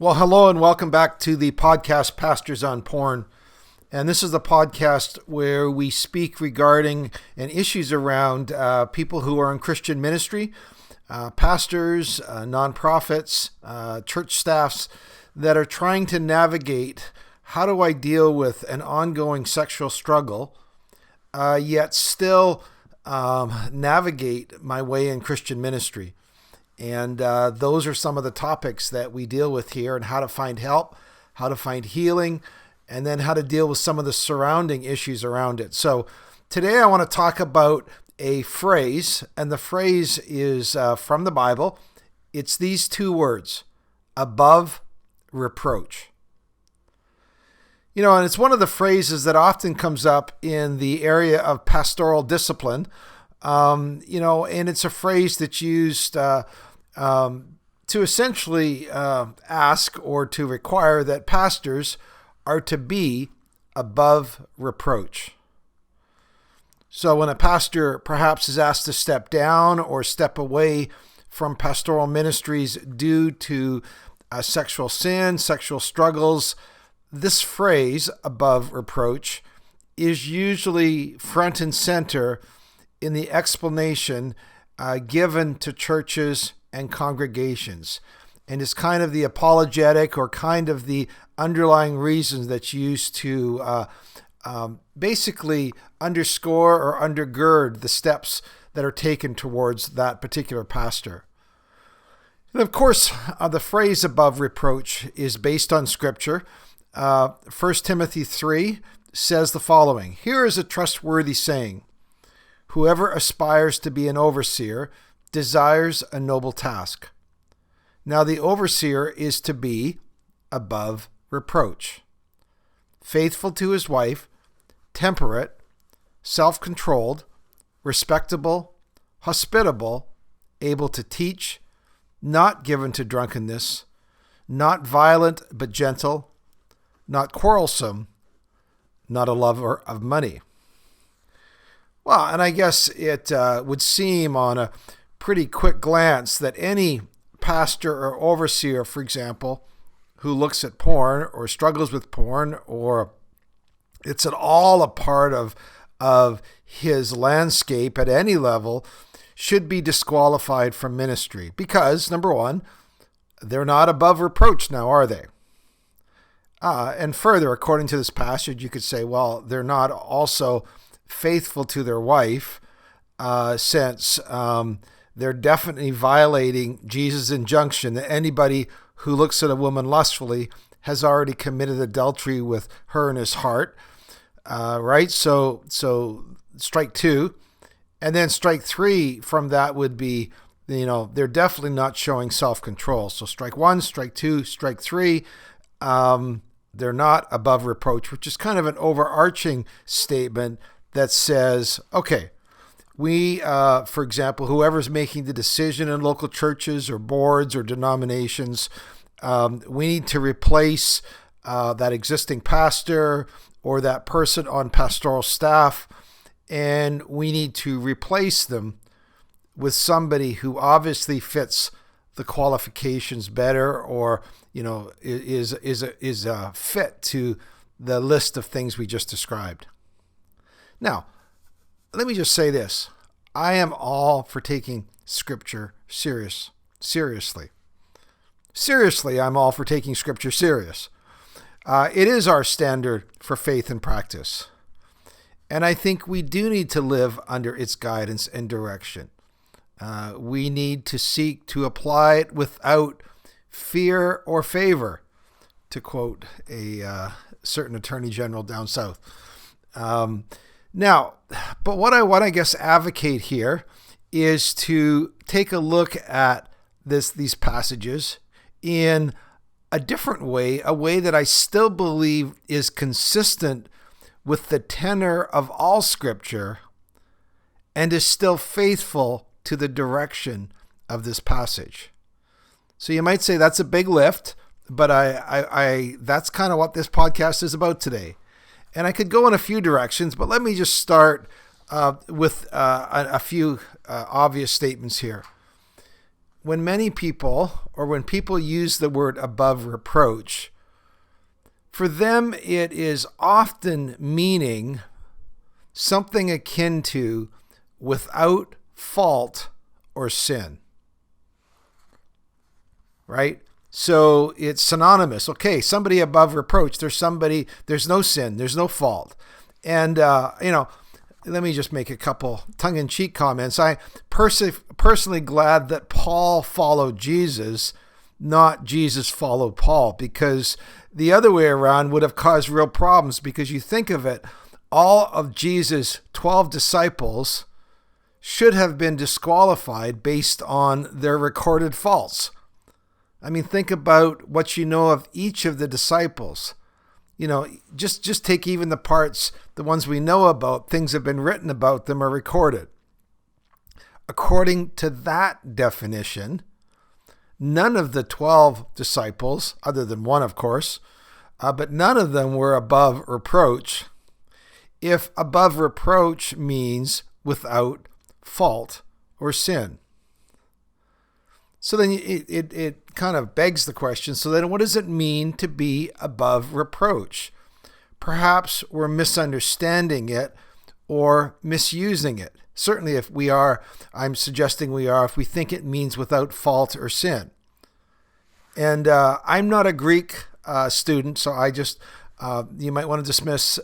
Well, hello and welcome back to the podcast Pastors on Porn. And this is the podcast where we speak regarding and issues around people who are in Christian ministry, pastors, nonprofits, church staffs that are trying to navigate how do I deal with an ongoing sexual struggle, yet still navigate my way in Christian ministry. And those are some of the topics that we deal with here, and how to find help, how to find healing, and then how to deal with some of the surrounding issues around it. So today I want to talk about a phrase, and the phrase is from the Bible. It's these two words, above reproach. You know, and it's one of the phrases that often comes up in the area of pastoral discipline. And it's a phrase that's used to essentially ask or to require that pastors are to be above reproach. So when a pastor perhaps is asked to step down or step away from pastoral ministries due to sexual sin, sexual struggles, this phrase, above reproach, is usually front and center in the explanation given to churches and congregations, and is kind of the apologetic or kind of the underlying reasons that's used to basically underscore or undergird the steps that are taken towards that particular pastor. And of course, the phrase above reproach is based on Scripture. 1 Timothy 3 says the following: "Here is a trustworthy saying, whoever aspires to be an overseer desires a noble task. Now the overseer is to be above reproach, faithful to his wife, temperate, self-controlled, respectable, hospitable, able to teach, not given to drunkenness, not violent but gentle, not quarrelsome, not a lover of money." Well, and I guess it would seem on a pretty quick glance that any pastor or overseer, for example, who looks at porn or struggles with porn, or it's at all a part of his landscape at any level, should be disqualified from ministry. Because, number one, they're not above reproach now, are they? And further, according to this passage, you could say, well, they're not also faithful to their wife, since they're definitely violating Jesus' injunction that anybody who looks at a woman lustfully has already committed adultery with her in his heart, right? So strike two. And then strike three from that would be, they're definitely not showing self-control. So strike one, strike two, strike three, they're not above reproach, which is kind of an overarching statement that says, okay, we, for example, whoever's making the decision in local churches or boards or denominations, we need to replace that existing pastor or that person on pastoral staff, and we need to replace them with somebody who obviously fits the qualifications better, or is fit to the list of things we just described. Now, let me just say this. I am all for taking Scripture seriously. Seriously, I'm all for taking Scripture serious. It is our standard for faith and practice. And I think we do need to live under its guidance and direction. We need to seek to apply it without fear or favor, to quote a certain attorney general down south. Now, but what I want to, advocate here is to take a look at these passages in a different way, a way that I still believe is consistent with the tenor of all Scripture and is still faithful to the direction of this passage. So you might say that's a big lift, but I that's kind of what this podcast is about today. And I could go in a few directions, but let me just start with a few obvious statements here. when many people, or when people use the word above reproach, for them it is often meaning something akin to without fault or sin. Right? So it's synonymous. Okay, somebody above reproach. There's no sin, there's no fault. And, let me just make a couple tongue-in-cheek comments. I personally glad that Paul followed Jesus, not Jesus followed Paul, because the other way around would have caused real problems, because you think of it, all of Jesus' 12 disciples should have been disqualified based on their recorded faults. I mean, think about what you know of each of the disciples. Just take even the parts, the ones we know about, things have been written about them or recorded. According to that definition, none of the 12 disciples, other than one, of course, but none of them were above reproach. If above reproach means without fault or sin. So then it kind of begs the question, so then what does it mean to be above reproach? Perhaps we're misunderstanding it or misusing it. Certainly if we are, I'm suggesting we are, if we think it means without fault or sin. And I'm not a Greek student, so I just, you might want to dismiss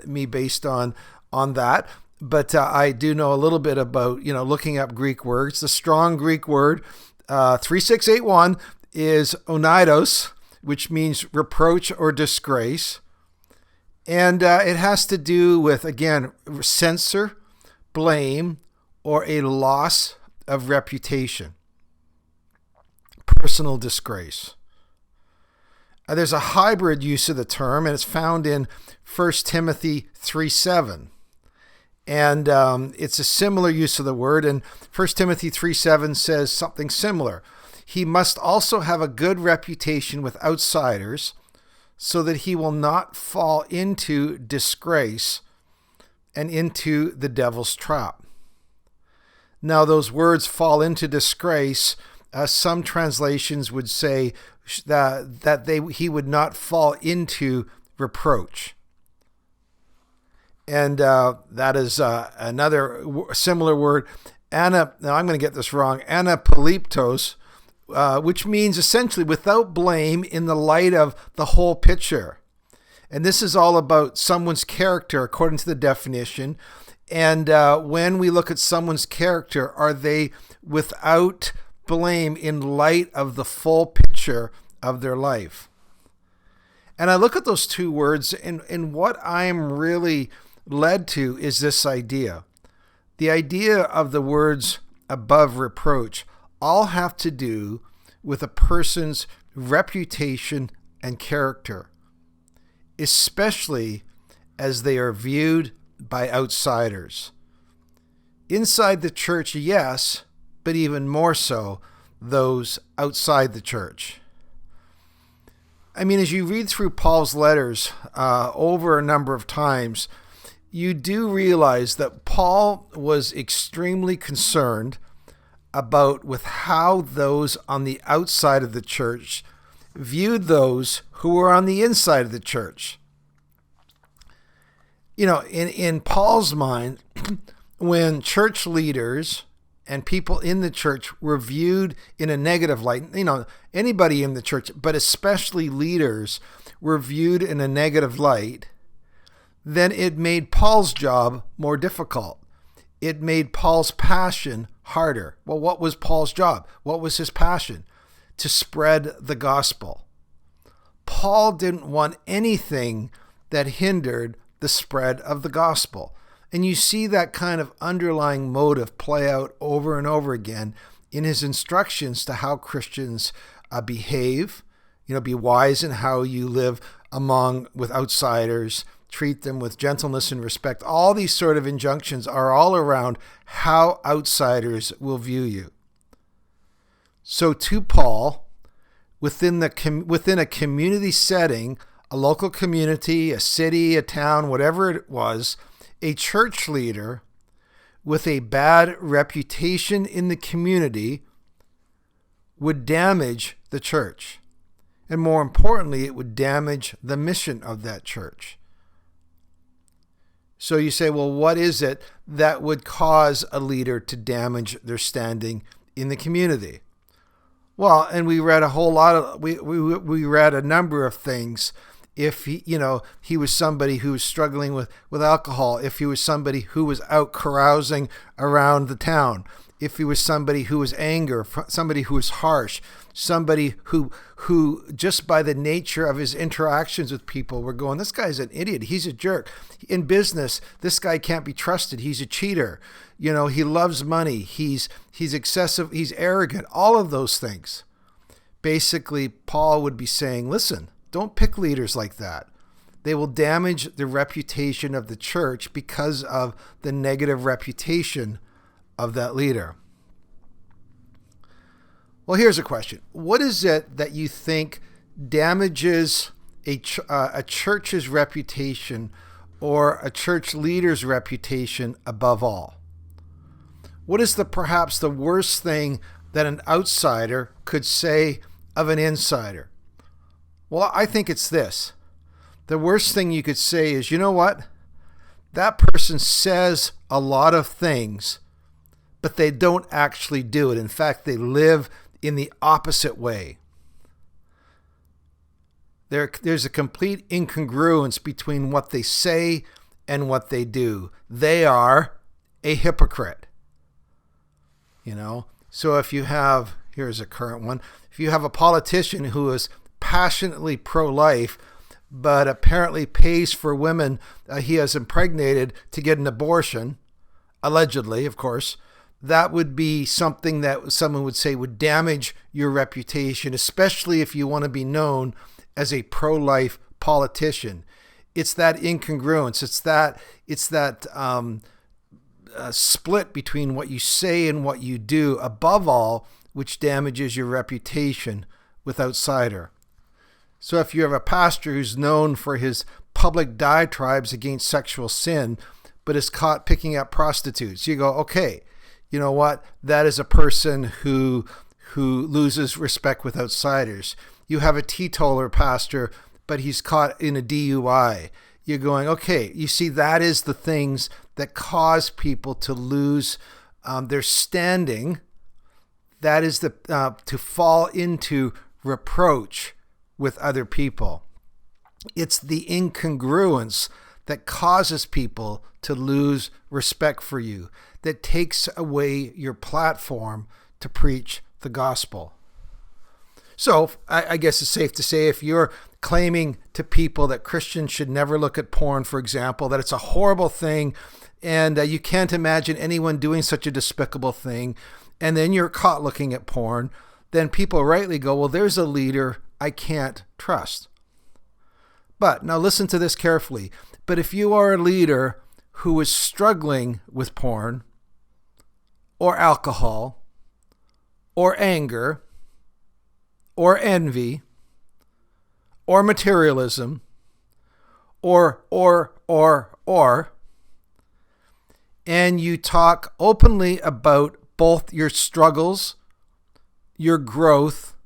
me based on that. But I do know a little bit about, looking up Greek words. The strong Greek word 3681 is onidos, which means reproach or disgrace. And it has to do with, again, censure, blame, or a loss of reputation, personal disgrace. There's a hybrid use of the term, and it's found in 1 Timothy 3:7. And it's a similar use of the word. And 1 Timothy 3:7 says something similar. He must also have a good reputation with outsiders so that he will not fall into disgrace and into the devil's trap. Now, those words fall into disgrace, some translations would say that he would not fall into reproach. And that is another similar word, now I'm going to get this wrong, anapolyptos, which means essentially without blame in the light of the whole picture. And this is all about someone's character according to the definition. And when we look at someone's character, are they without blame in light of the full picture of their life? And I look at those two words, and what I'm really led to is this idea. The idea of the words above reproach all have to do with a person's reputation and character, especially as they are viewed by outsiders. Inside the church, yes, but even more so, those outside the church. I mean, as you read through Paul's letters over a number of times, you do realize that Paul was extremely concerned about with how those on the outside of the church viewed those who were on the inside of the church. In Paul's mind, when church leaders and people in the church were viewed in a negative light, anybody in the church, but especially leaders, were viewed in a negative light, then it made Paul's job more difficult. It made Paul's passion harder. Well, what was Paul's job? What was his passion? To spread the gospel. Paul didn't want anything that hindered the spread of the gospel. And you see that kind of underlying motive play out over and over again in his instructions to how Christians behave, be wise in how you live with outsiders, treat them with gentleness and respect. All these sort of injunctions are all around how outsiders will view you. So to Paul, within a community setting, a local community, a city, a town, whatever it was, a church leader with a bad reputation in the community would damage the church. And more importantly, it would damage the mission of that church. So you say, well, what is it that would cause a leader to damage their standing in the community? Well, and we read a whole lot of, we read a number of things. If he was somebody who was struggling with alcohol, if he was somebody who was out carousing around the town, if he was somebody who was angry, somebody who was harsh, somebody who just by the nature of his interactions with people were going, this guy's an idiot, he's a jerk. In business, this guy can't be trusted, he's a cheater. He loves money, he's excessive, he's arrogant, all of those things. Basically, Paul would be saying, listen, don't pick leaders like that. They will damage the reputation of the church because of the negative reputation of that leader. Well, here's a question. What is it that you think damages a church's reputation or a church leader's reputation above all? What is perhaps the worst thing that an outsider could say of an insider? Well, I think it's this. The worst thing you could say is, you know what? That person says a lot of things, but they don't actually do it. In fact, they live in the opposite way. There's a complete incongruence between what they say and what they do. They are a hypocrite. So if you have, here's a current one, if you have a politician who is passionately pro-life, but apparently pays for women he has impregnated to get an abortion, allegedly, of course, that would be something that someone would say would damage your reputation, especially if you want to be known as a pro-life politician. It's that incongruence. It's that split between what you say and what you do, above all, which damages your reputation with outsider. So if you have a pastor who's known for his public diatribes against sexual sin, but is caught picking up prostitutes, you go, okay, you know what? That is a person who loses respect with outsiders. You have a teetotaler pastor, but he's caught in a DUI. You're going, okay, you see, that is the things that cause people to lose their standing. That is to fall into reproach with other people. It's the incongruence that causes people to lose respect for you, that takes away your platform to preach the gospel. So I guess it's safe to say, if you're claiming to people that Christians should never look at porn, for example, that it's a horrible thing, and you can't imagine anyone doing such a despicable thing, and then you're caught looking at porn, then people rightly go, well, there's a leader I can't trust. But now listen to this carefully. But if you are a leader who is struggling with porn or alcohol or anger or envy or materialism or, and you talk openly about both your struggles, your growth,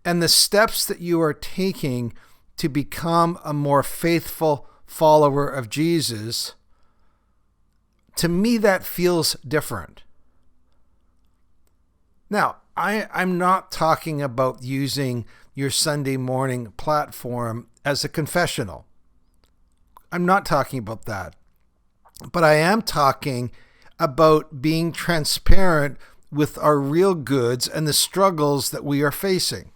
and the steps that you are taking to become a more faithful follower of Jesus, to me that feels different. Now, I'm not talking about using your Sunday morning platform as a confessional. I'm not talking about that. But I am talking about being transparent with our real goods and the struggles that we are facing.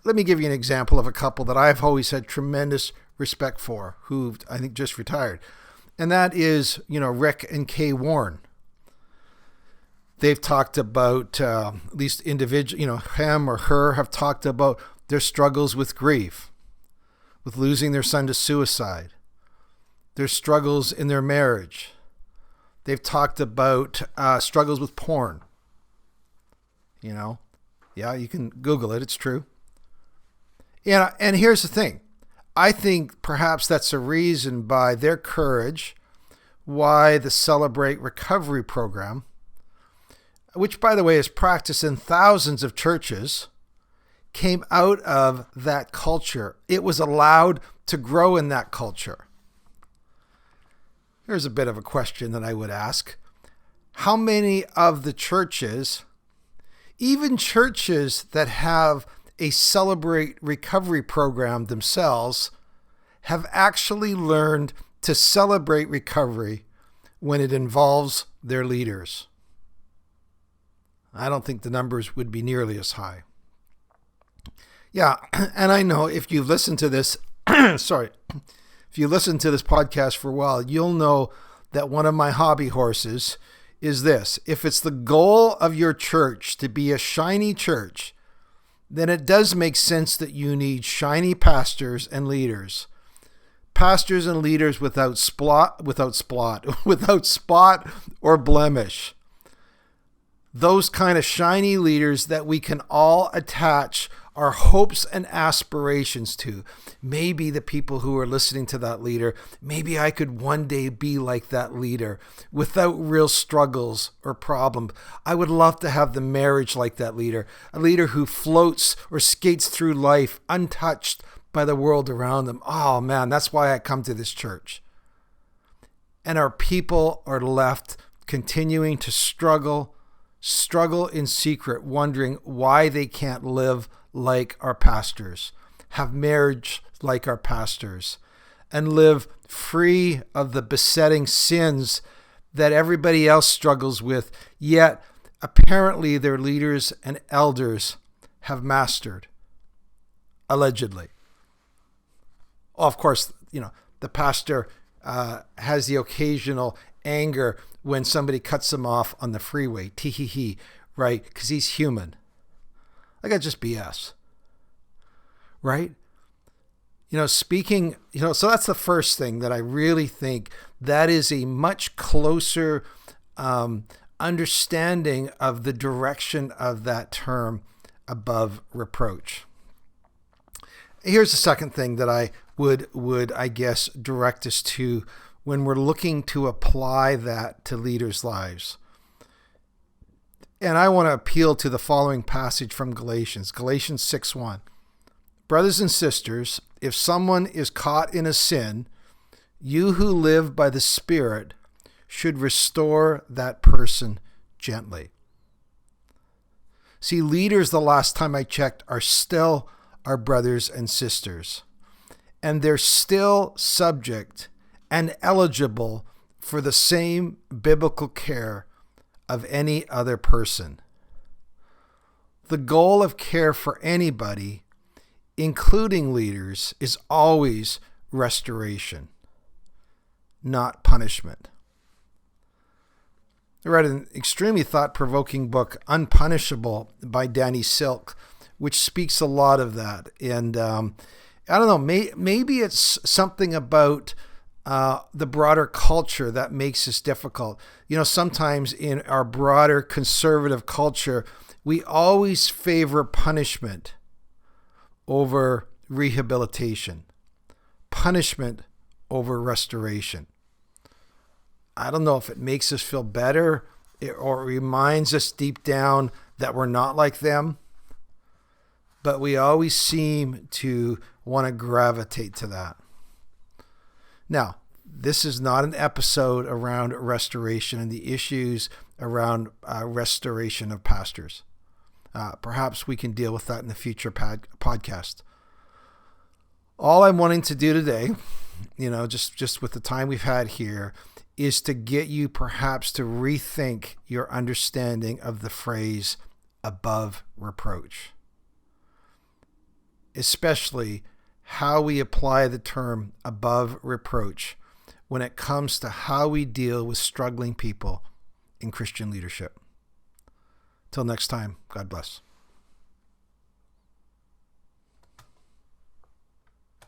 Let me give you an example of a couple that I've always had tremendous respect for, who I think just retired. And that is, Rick and Kay Warren. They've talked about, at least individual, him or her have talked about their struggles with grief, with losing their son to suicide, their struggles in their marriage. They've talked about struggles with porn. Yeah, you can Google it. It's true. And here's the thing. I think perhaps that's a reason, by their courage, why the Celebrate Recovery program, which by the way is practiced in thousands of churches, came out of that culture. It was allowed to grow in that culture. Here's a bit of a question that I would ask. How many of the churches, even churches that have a Celebrate Recovery program themselves, have actually learned to celebrate recovery when it involves their leaders? I don't think the numbers would be nearly as high. Yeah, and I know if you've listened to this, if you listen to this podcast for a while, you'll know that one of my hobby horses is this. If it's the goal of your church to be a shiny church, then it does make sense that you need shiny pastors and leaders. Pastors and leaders without spot or blemish. Those kind of shiny leaders that we can all attach our hopes and aspirations to. Maybe the people who are listening to that leader, maybe I could one day be like that leader without real struggles or problems. I would love to have the marriage like that leader, a leader who floats or skates through life untouched by the world around them. Oh man, that's why I come to this church. And our people are left continuing to struggle in secret, wondering why they can't live like our pastors, have marriage like our pastors, and live free of the besetting sins that everybody else struggles with, yet apparently their leaders and elders have mastered, allegedly. Of course, the pastor has the occasional anger when somebody cuts him off on the freeway, tee-hee-hee, right? Because he's human. Like, that's just BS, right? So that's the first thing that I really think that is a much closer understanding of the direction of that term above reproach. Here's the second thing that I would I guess direct us to when we're looking to apply that to leaders' lives. And I want to appeal to the following passage from Galatians 6:1. Brothers and sisters, if someone is caught in a sin, you who live by the Spirit should restore that person gently. See, leaders, the last time I checked, are still our brothers and sisters. And they're still subject and eligible for the same biblical care of any other person. The goal of care for anybody, including leaders, is always restoration, not punishment. I read an extremely thought-provoking book, Unpunishable, by Danny Silk, which speaks a lot of that. And I don't know, maybe it's something about the broader culture that makes this difficult. Sometimes in our broader conservative culture, we always favor punishment over rehabilitation, punishment over restoration. I don't know if it makes us feel better or it reminds us deep down that we're not like them, but we always seem to want to gravitate to that. Now, this is not an episode around restoration and the issues around restoration of pastors. Perhaps we can deal with that in the future podcast. All I'm wanting to do today, just with the time we've had here, is to get you perhaps to rethink your understanding of the phrase above reproach, especially how we apply the term above reproach when it comes to how we deal with struggling people in Christian leadership. Till next time, God bless.